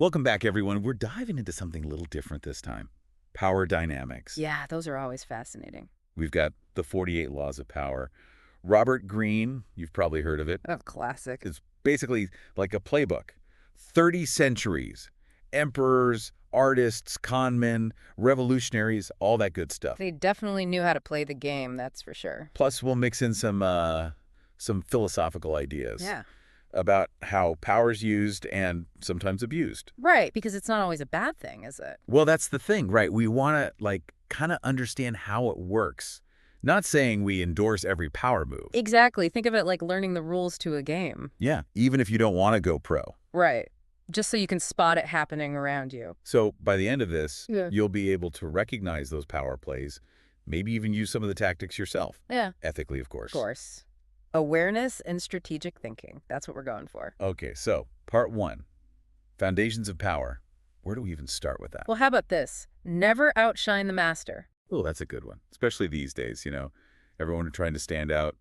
Welcome back, everyone. We're diving into something a little different this time. Power dynamics. Yeah, those are always fascinating. We've got the 48 Laws of Power. Robert Greene, you've probably heard of it. Oh, classic. It's basically like a playbook. 30 centuries. Emperors, artists, conmen, revolutionaries, all that good stuff. They definitely knew how to play the game, that's for sure. Plus, we'll mix in some philosophical ideas Yeah. about how power's used and sometimes abused. Right, because it's not always a bad thing, is it? Well, that's the thing, right? We want to, kind of understand how it works. Not saying we endorse every power move. Exactly. Think of it like learning the rules to a game. Yeah, even if you don't want to go pro. Right. Just so you can spot it happening around you. So by the end of this, Yeah. you'll be able to recognize those power plays, maybe even use some of the tactics yourself. Yeah. Ethically, of course. Of course. Awareness and strategic thinking. That's what we're going for. Okay, so part 1, foundations of power. Where do we even start with that? Well, how about this? Never outshine the master. Oh, that's a good one, especially these days, everyone trying to stand out,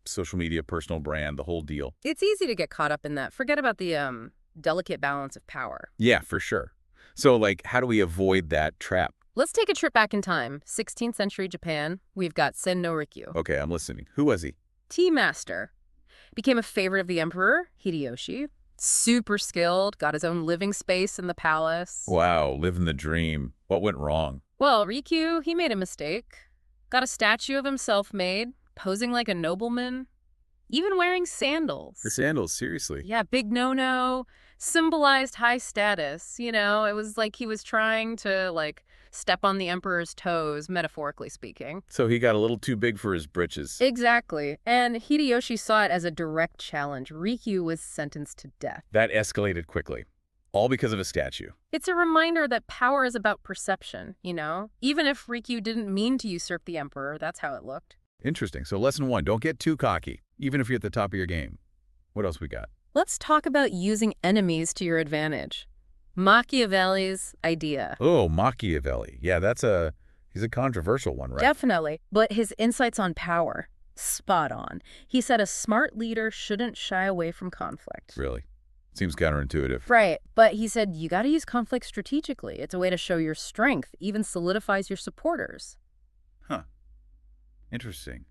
social media, personal brand, the whole deal. It's easy to get caught up in that. Forget about the delicate balance of power. Yeah, for sure. So, how do we avoid that trap? Let's take a trip back in time. 16th century Japan. We've got Sen no Rikyu. Okay, I'm listening. Who was he? Tea master. Became a favorite of the emperor, Hideyoshi. Super skilled, got his own living space in the palace. Wow, living the dream. What went wrong? Well, Rikyu, he made a mistake. Got a statue of himself made, posing like a nobleman, even wearing sandals. The sandals, seriously. Yeah, big no-no. Symbolized high status. It was like he was trying to, step on the emperor's toes, metaphorically speaking. So he got a little too big for his britches. Exactly. And Hideyoshi saw it as a direct challenge. Rikyu was sentenced to death. That escalated quickly, all because of a statue. It's a reminder that power is about perception, Even if Rikyu didn't mean to usurp the emperor, that's how it looked. Interesting. So lesson 1, don't get too cocky, even if you're at the top of your game. What else we got? Let's talk about using enemies to your advantage. Machiavelli's idea. Oh, Machiavelli. Yeah, he's a controversial one, right? Definitely. But his insights on power, spot on. He said a smart leader shouldn't shy away from conflict. Really? Seems counterintuitive. Right. But he said you got to use conflict strategically. It's a way to show your strength, even solidifies your supporters. Huh. Interesting.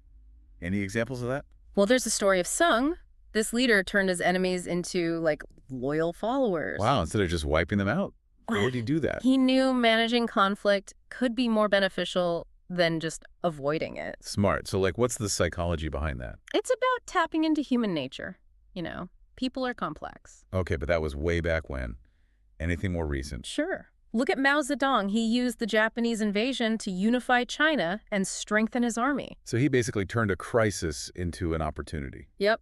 Any examples of that? Well, there's the story of Sung. This leader turned his enemies into, loyal followers. Wow, instead of just wiping them out. How would he do that? He knew managing conflict could be more beneficial than just avoiding it. Smart. So, what's the psychology behind that? It's about tapping into human nature. People are complex. Okay, but that was way back when. Anything more recent? Sure. Look at Mao Zedong. He used the Japanese invasion to unify China and strengthen his army. So he basically turned a crisis into an opportunity. Yep.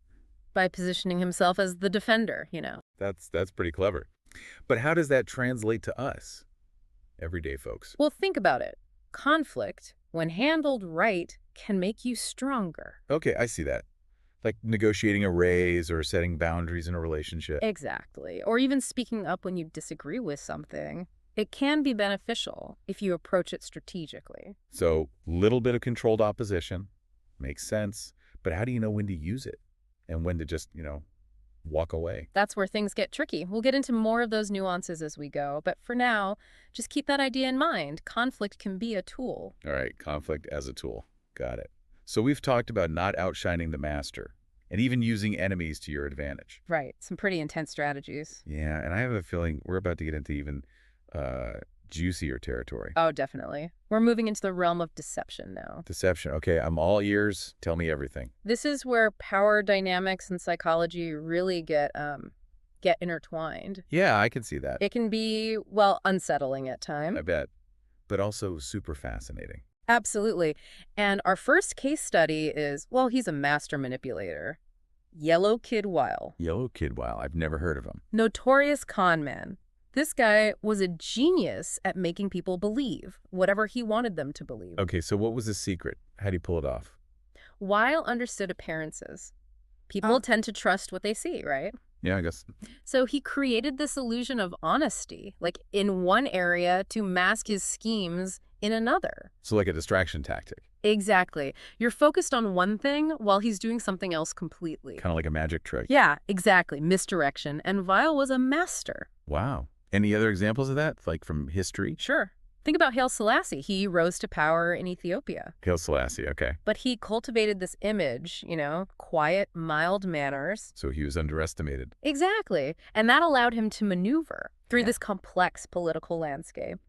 By positioning himself as the defender, That's pretty clever. But how does that translate to us, everyday folks? Well, think about it. Conflict, when handled right, can make you stronger. Okay, I see that. Like negotiating a raise or setting boundaries in a relationship. Exactly. Or even speaking up when you disagree with something. It can be beneficial if you approach it strategically. So, little bit of controlled opposition makes sense. But how do you know when to use it and when to just, walk away? That's where things get tricky. We'll get into more of those nuances as we go. But for now, just keep that idea in mind. Conflict can be a tool. All right, conflict as a tool. Got it. So we've talked about not outshining the master and even using enemies to your advantage. Right. Some pretty intense strategies. Yeah, and I have a feeling we're about to get into even juicier territory. Oh, definitely. We're moving into the realm of deception now. Deception. Okay, I'm all ears. Tell me everything. This is where power dynamics and psychology really get intertwined. Yeah, I can see that. It can be, unsettling at times. I bet. But also super fascinating. Absolutely. And our first case study is, he's a master manipulator. Yellow Kid Weil. Yellow Kid Wow. I've never heard of him. Notorious con man. This guy was a genius at making people believe whatever he wanted them to believe. Okay, so what was his secret? How'd he pull it off? Weil understood appearances. People tend to trust what they see, right? Yeah, I guess. So he created this illusion of honesty, in one area to mask his schemes in another. So like a distraction tactic. Exactly. You're focused on one thing while he's doing something else completely. Kind of like a magic trick. Yeah, exactly. Misdirection. And Weil was a master. Wow. Any other examples of that, like from history? Sure. Think about Haile Selassie. He rose to power in Ethiopia. Haile Selassie, okay. But he cultivated this image, quiet, mild manners. So he was underestimated. Exactly. And that allowed him to maneuver through Yeah. this complex political landscape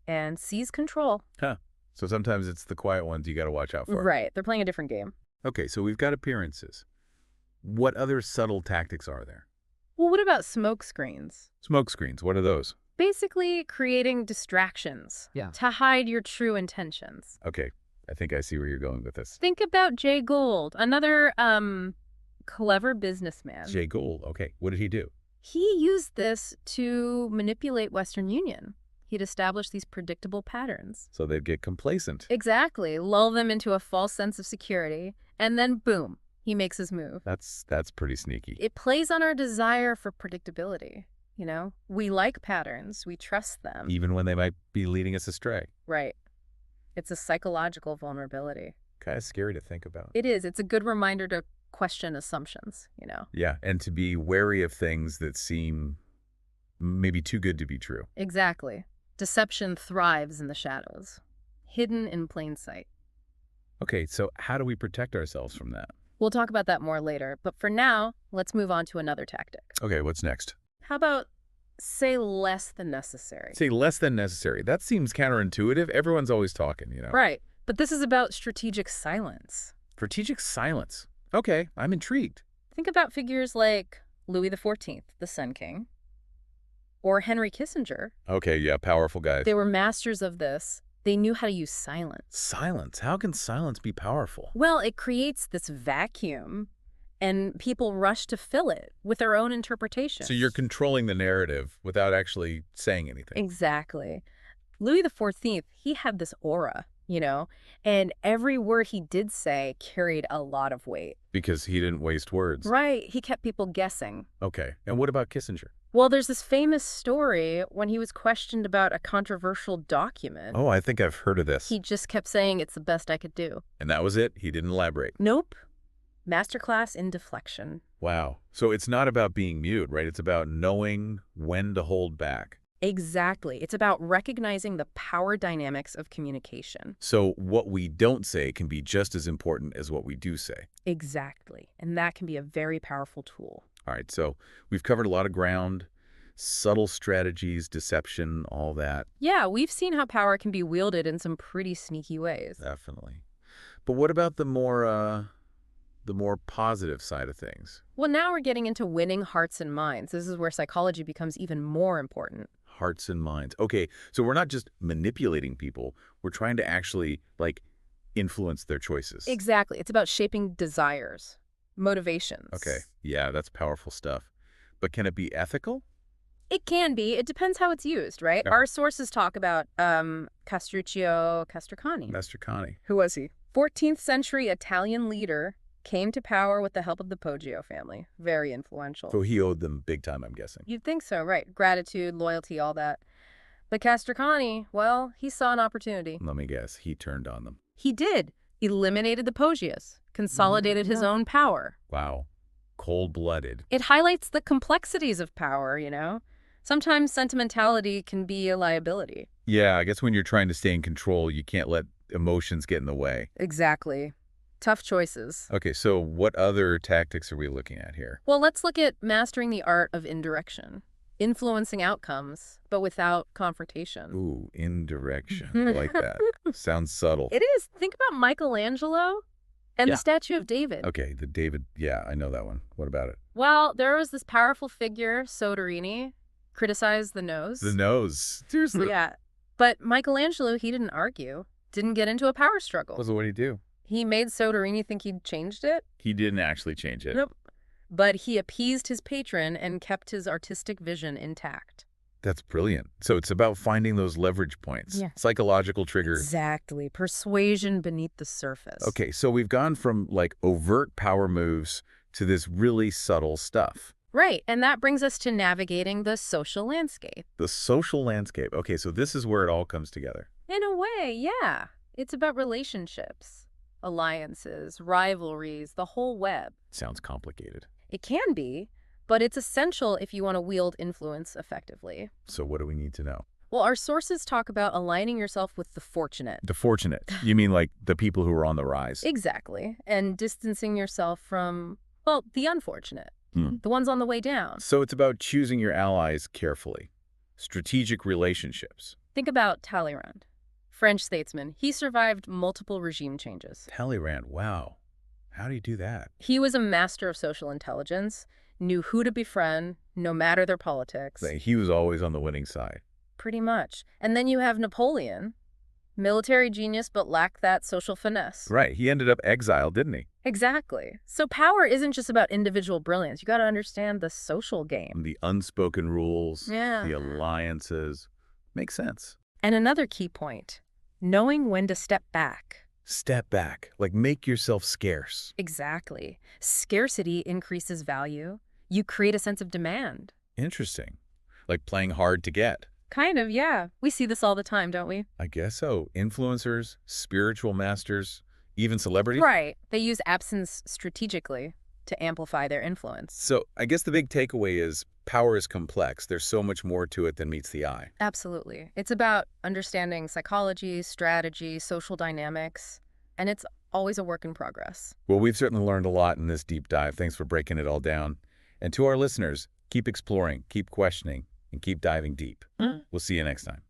and seize control. Huh. So sometimes it's the quiet ones you got to watch out for. Right. They're playing a different game. Okay, so we've got appearances. What other subtle tactics are there? Well, what about smoke screens? Smoke screens, what are those? Basically creating distractions to hide your true intentions. Okay, I think I see where you're going with this. Think about Jay Gould, another clever businessman. Jay Gould, okay. What did he do? He used this to manipulate Western Union. He'd establish these predictable patterns. So they'd get complacent. Exactly. Lull them into a false sense of security, and then boom, he makes his move. That's pretty sneaky. It plays on our desire for predictability. We like patterns. We trust them. Even when they might be leading us astray. Right. It's a psychological vulnerability. Kind of scary to think about. It is. It's a good reminder to question assumptions, Yeah, and to be wary of things that seem maybe too good to be true. Exactly. Deception thrives in the shadows, hidden in plain sight. Okay, so how do we protect ourselves from that? We'll talk about that more later, but for now, let's move on to another tactic. Okay, what's next? How about say less than necessary? Say less than necessary. That seems counterintuitive. Everyone's always talking, Right. But this is about strategic silence. Strategic silence. Okay, I'm intrigued. Think about figures like Louis XIV, the Sun King, or Henry Kissinger. Okay, yeah, powerful guys. They were masters of this. They knew how to use silence. Silence? How can silence be powerful? Well, it creates this vacuum, and people rush to fill it with their own interpretation. So you're controlling the narrative without actually saying anything. Exactly. Louis XIV, he had this aura, and every word he did say carried a lot of weight. Because he didn't waste words. Right. He kept people guessing. Okay, and what about Kissinger? Well, there's this famous story when he was questioned about a controversial document. Oh, I think I've heard of this. He just kept saying, it's the best I could do. And that was it? He didn't elaborate? Nope. Masterclass in deflection. Wow. So it's not about being mute, right? It's about knowing when to hold back. Exactly. It's about recognizing the power dynamics of communication. So what we don't say can be just as important as what we do say. Exactly. And that can be a very powerful tool. All right, so we've covered a lot of ground, subtle strategies, deception, all that. Yeah, we've seen how power can be wielded in some pretty sneaky ways. Definitely. But what about the more positive side of things? Well, now we're getting into winning hearts and minds. This is where psychology becomes even more important. Hearts and minds. Okay, so we're not just manipulating people. We're trying to actually, influence their choices. Exactly. It's about shaping desires, motivations. Okay, yeah, that's powerful stuff. But can it be ethical? It can be. It depends how it's used, right? Yeah. Our sources talk about Castruccio Castracani. Castracani. Who was he? 14th century Italian leader, came to power with the help of the Poggio family. Very influential. So he owed them big time, I'm guessing. You'd think so, right? Gratitude, loyalty, all that. But Castracani, well, he saw an opportunity. Let me guess, he turned on them. He did. Eliminated the Poggios, consolidated his own power. Wow. Cold-blooded. It highlights the complexities of power, Sometimes sentimentality can be a liability. Yeah, I guess when you're trying to stay in control, you can't let emotions get in the way. Exactly. Tough choices. Okay, so what other tactics are we looking at here? Well, let's look at mastering the art of indirection. Influencing outcomes, but without confrontation. Ooh, indirection. I like that. Sounds subtle. It is. Think about Michelangelo and the Statue of David. Okay, the David, yeah, I know that one. What about it? Well, there was this powerful figure, Soderini, criticized the nose. The nose. Seriously. Yeah. But Michelangelo, he didn't argue, didn't get into a power struggle. So what did he do? He made Soderini think he'd changed it. He didn't actually change it. Nope. But he appeased his patron and kept his artistic vision intact. That's brilliant. So it's about finding those leverage points. Yeah. Psychological triggers. Exactly. Persuasion beneath the surface. Okay, so we've gone from overt power moves to this really subtle stuff. Right. And that brings us to navigating the social landscape. The social landscape. Okay, so this is where it all comes together. In a way, yeah. It's about relationships, alliances, rivalries, the whole web. Sounds complicated. It can be, but it's essential if you want to wield influence effectively. So what do we need to know? Well, our sources talk about aligning yourself with the fortunate. The fortunate. You mean like the people who are on the rise? Exactly. And distancing yourself from, well, the unfortunate, the ones on the way down. So it's about choosing your allies carefully. Strategic relationships. Think about Talleyrand, French statesman. He survived multiple regime changes. Talleyrand, wow. How do you do that? He was a master of social intelligence, knew who to befriend, no matter their politics. Like, he was always on the winning side. Pretty much. And then you have Napoleon, military genius but lacked that social finesse. Right. He ended up exiled, didn't he? Exactly. So power isn't just about individual brilliance. You got to understand the social game. And the unspoken rules, Yeah. the alliances. Makes sense. And another key point, knowing when to step back. Step back. Like, make yourself scarce. Exactly. Scarcity increases value. You create a sense of demand. Interesting. Like playing hard to get. Kind of, yeah. We see this all the time, don't we? I guess so. Influencers, spiritual masters, even celebrities. Right. They use absence strategically to amplify their influence. So I guess the big takeaway is power is complex. There's so much more to it than meets the eye. Absolutely. It's about understanding psychology, strategy, social dynamics, and it's always a work in progress. Well, we've certainly learned a lot in this deep dive. Thanks for breaking it all down. And to our listeners, keep exploring, keep questioning, and keep diving deep. We'll see you next time.